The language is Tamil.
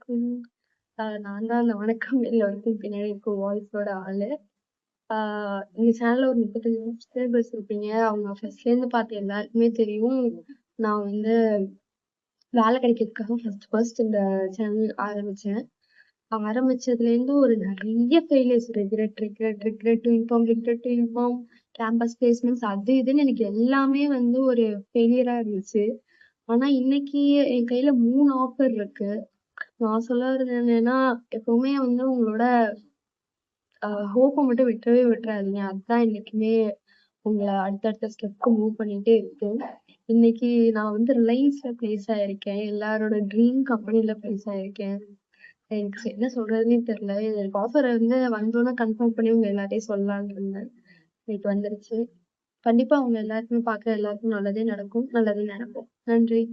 ம். நான் தான் அந்த வணக்கம் எல்லோருக்கும் பின்னாடி இருக்கும் வாய்ஸோட ஆளு. ஆ எங்க சேனல்ல ஒரு 35 சப்ஸ்கிரைபர்ஸ் இருப்பீங்க. அவங்க ஃபர்ஸ்ட்லேருந்து பார்த்த எல்லாருக்குமே தெரியும். நான் வந்து வேலை கிடைக்கிறதுக்காக ஃபர்ஸ்ட் இந்த சேனல் ஆரம்பிச்சேன். ஆரம்பிச்சதுலேருந்து ஒரு நெறைய failures regret to inform, campus placements அது இதுன்னு எனக்கு எல்லாமே வந்து ஒரு ஃபெயிலியரா இருந்துச்சு. ஆனா இன்னைக்கு என் கையில 3 ஆஃபர் இருக்கு. நான் சொல்ல வர்றது என்னன்னா, எப்பவுமே வந்து உங்களோட ஹோப்ப மட்டும் விட்டுறவே விட்டுறாதீங்க. அதுதான் என்னைக்குமே உங்கள அடுத்தடுத்த ஸ்டெப்க்கு மூவ் பண்ணிட்டே இருக்கு. இன்னைக்கு நான் வந்து ரிலையன்ஸ்ல பிளேஸ் ஆயிருக்கேன். எல்லாரோட ட்ரீம் கம்பெனில பிளேஸ் ஆயிருக்கேன். எனக்கு என்ன சொல்றதுன்னே தெரியல. எனக்கு ஆஃபர் வந்து வந்தோனே கன்ஃபார்ம் பண்ணி உங்க எல்லார்ட்டயும் சொல்லலாம்னு இருந்தேன். இன்னைக்கு வந்துருச்சு. கண்டிப்பா உங்க எல்லாருக்குமே பார்க்குற எல்லாருக்கும் நல்லதே நடக்கும். நல்லதே நடக்கும். நன்றி.